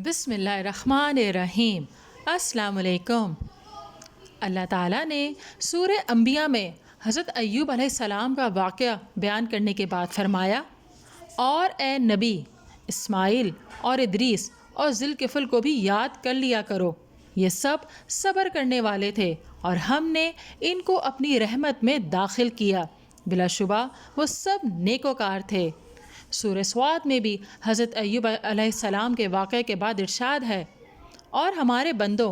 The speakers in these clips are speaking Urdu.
بسم اللہ الرحمن الرحیم۔ السلام علیکم۔ اللہ تعالیٰ نے سورہ انبیاء میں حضرت ایوب علیہ السلام کا واقعہ بیان کرنے کے بعد فرمایا، اور اے نبی اسماعیل اور ادریس اور ذوالکفل کو بھی یاد کر لیا کرو، یہ سب صبر کرنے والے تھے اور ہم نے ان کو اپنی رحمت میں داخل کیا، بلا شبہ وہ سب نیکوکار تھے۔ سورہ سواد میں بھی حضرت ایوب علیہ السلام کے واقعے کے بعد ارشاد ہے، اور ہمارے بندوں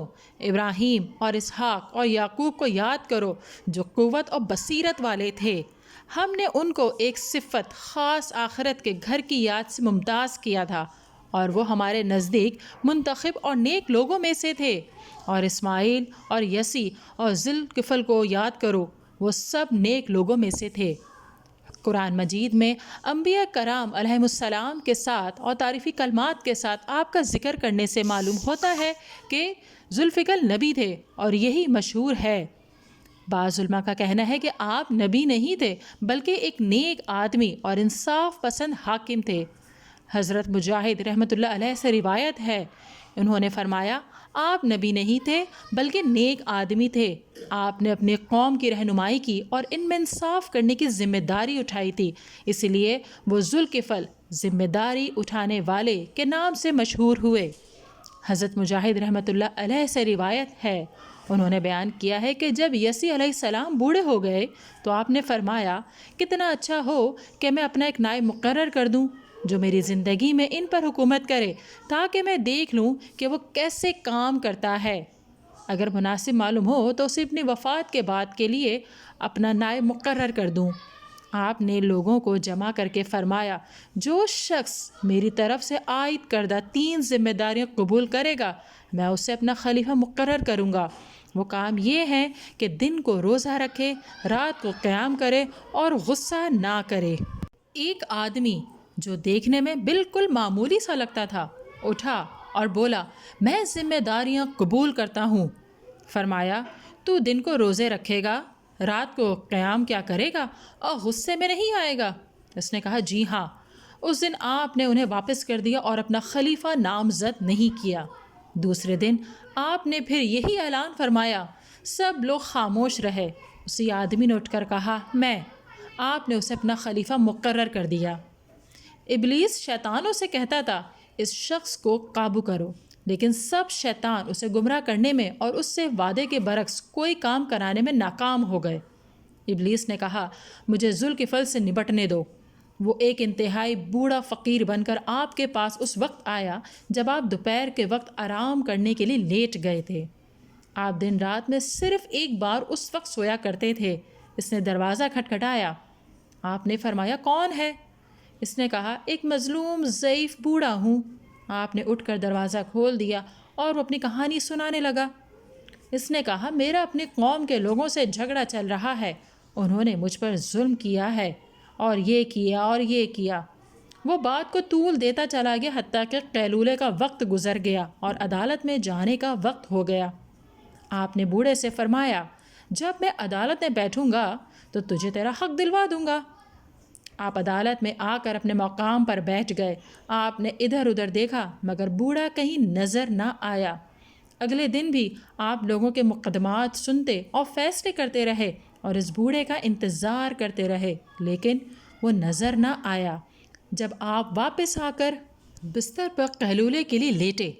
ابراہیم اور اسحاق اور یعقوب کو یاد کرو جو قوت اور بصیرت والے تھے، ہم نے ان کو ایک صفت خاص آخرت کے گھر کی یاد سے ممتاز کیا تھا، اور وہ ہمارے نزدیک منتخب اور نیک لوگوں میں سے تھے۔ اور اسماعیل اور یسی اور ذوالکفل کو یاد کرو، وہ سب نیک لوگوں میں سے تھے۔ قرآن مجید میں انبیاء کرام علیہم السلام کے ساتھ اور تعریفی کلمات کے ساتھ آپ کا ذکر کرنے سے معلوم ہوتا ہے کہ ذوالفقل نبی تھے، اور یہی مشہور ہے۔ بعض علماء کا کہنا ہے کہ آپ نبی نہیں تھے بلکہ ایک نیک آدمی اور انصاف پسند حاکم تھے۔ حضرت مجاہد رحمۃ اللہ علیہ سے روایت ہے، انہوں نے فرمایا، آپ نبی نہیں تھے بلکہ نیک آدمی تھے، آپ نے اپنی قوم کی رہنمائی کی اور ان میں انصاف کرنے کی ذمہ داری اٹھائی تھی، اس لیے وہ ذوالکفل ذمہ داری اٹھانے والے کے نام سے مشہور ہوئے۔ حضرت مجاہد رحمۃ اللہ علیہ سے روایت ہے، انہوں نے بیان کیا ہے کہ جب یسی علیہ السلام بوڑھے ہو گئے تو آپ نے فرمایا، کتنا اچھا ہو کہ میں اپنا ایک نائب مقرر کر دوں جو میری زندگی میں ان پر حکومت کرے، تاکہ میں دیکھ لوں کہ وہ کیسے کام کرتا ہے۔ اگر مناسب معلوم ہو تو اسے اپنی وفات کے بعد کے لیے اپنا نائب مقرر کر دوں۔ آپ نے لوگوں کو جمع کر کے فرمایا، جو شخص میری طرف سے عائد کردہ 3 ذمہ داریاں قبول کرے گا میں اسے اپنا خلیفہ مقرر کروں گا۔ وہ کام یہ ہے کہ دن کو روزہ رکھے، رات کو قیام کرے اور غصہ نہ کرے۔ ایک آدمی جو دیکھنے میں بالکل معمولی سا لگتا تھا اٹھا اور بولا، میں ذمہ داریاں قبول کرتا ہوں۔ فرمایا، تو دن کو روزے رکھے گا، رات کو قیام کیا کرے گا اور غصے میں نہیں آئے گا؟ اس نے کہا، جی ہاں۔ اس دن آپ نے انہیں واپس کر دیا اور اپنا خلیفہ نامزد نہیں کیا۔ دوسرے دن آپ نے پھر یہی اعلان فرمایا، سب لوگ خاموش رہے۔ اسی آدمی نے اٹھ کر کہا، میں۔ آپ نے اسے اپنا خلیفہ مقرر کر دیا۔ ابلیس شیطانوں سے کہتا تھا، اس شخص کو قابو کرو، لیکن سب شیطان اسے گمراہ کرنے میں اور اس سے وعدے کے برعکس کوئی کام کرانے میں ناکام ہو گئے۔ ابلیس نے کہا، مجھے ذوالکفل سے نبٹنے دو۔ وہ ایک انتہائی بوڑھا فقیر بن کر آپ کے پاس اس وقت آیا جب آپ دوپہر کے وقت آرام کرنے کے لیے لیٹ گئے تھے۔ آپ دن رات میں صرف ایک بار اس وقت سویا کرتے تھے۔ اس نے دروازہ کھٹکھٹایا۔ آپ نے فرمایا، کون ہے؟ اس نے کہا، ایک مظلوم ضعیف بوڑھا ہوں۔ آپ نے اٹھ کر دروازہ کھول دیا اور وہ اپنی کہانی سنانے لگا۔ اس نے کہا، میرا اپنی قوم کے لوگوں سے جھگڑا چل رہا ہے، انہوں نے مجھ پر ظلم کیا ہے اور یہ کیا اور یہ کیا۔ وہ بات کو طول دیتا چلا گیا حتیٰ کہ قیلولے کا وقت گزر گیا اور عدالت میں جانے کا وقت ہو گیا۔ آپ نے بوڑھے سے فرمایا، جب میں عدالت میں بیٹھوں گا تو تجھے تیرا حق دلوا دوں گا۔ آپ عدالت میں آ کر اپنے مقام پر بیٹھ گئے۔ آپ نے ادھر ادھر دیکھا مگر بوڑھا کہیں نظر نہ آیا۔ اگلے دن بھی آپ لوگوں کے مقدمات سنتے اور فیصلے کرتے رہے اور اس بوڑھے کا انتظار کرتے رہے، لیکن وہ نظر نہ آیا۔ جب آپ واپس آ کر بستر پر قیلولے کے لیے لیٹے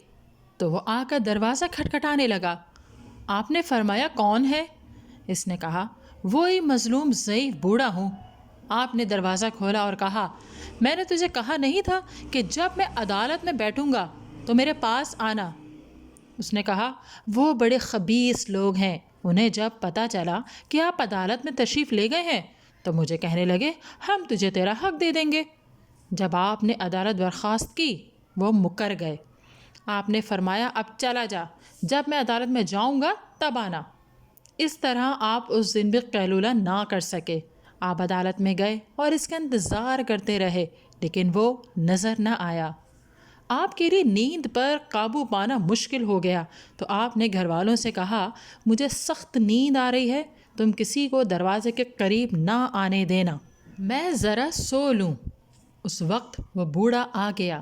تو وہ آ کر دروازہ کھٹکھٹانے لگا۔ آپ نے فرمایا، کون ہے؟ اس نے کہا، وہی مظلوم ضعیف بوڑھا ہوں۔ آپ نے دروازہ کھولا اور کہا، میں نے تجھے کہا نہیں تھا کہ جب میں عدالت میں بیٹھوں گا تو میرے پاس آنا؟ اس نے کہا، وہ بڑے خبیث لوگ ہیں، انہیں جب پتہ چلا کہ آپ عدالت میں تشریف لے گئے ہیں تو مجھے کہنے لگے، ہم تجھے تیرا حق دے دیں گے۔ جب آپ نے عدالت برخاست کی وہ مکر گئے۔ آپ نے فرمایا، اب چلا جا، جب میں عدالت میں جاؤں گا تب آنا۔ اس طرح آپ اس دن بھی قیلولہ نہ کر سکے۔ آپ عدالت میں گئے اور اس کا انتظار کرتے رہے، لیکن وہ نظر نہ آیا۔ آپ کے لیے نیند پر قابو پانا مشکل ہو گیا تو آپ نے گھر والوں سے کہا، مجھے سخت نیند آ رہی ہے، تم کسی کو دروازے کے قریب نہ آنے دینا، میں ذرا سو لوں۔ اس وقت وہ بوڑھا آ گیا۔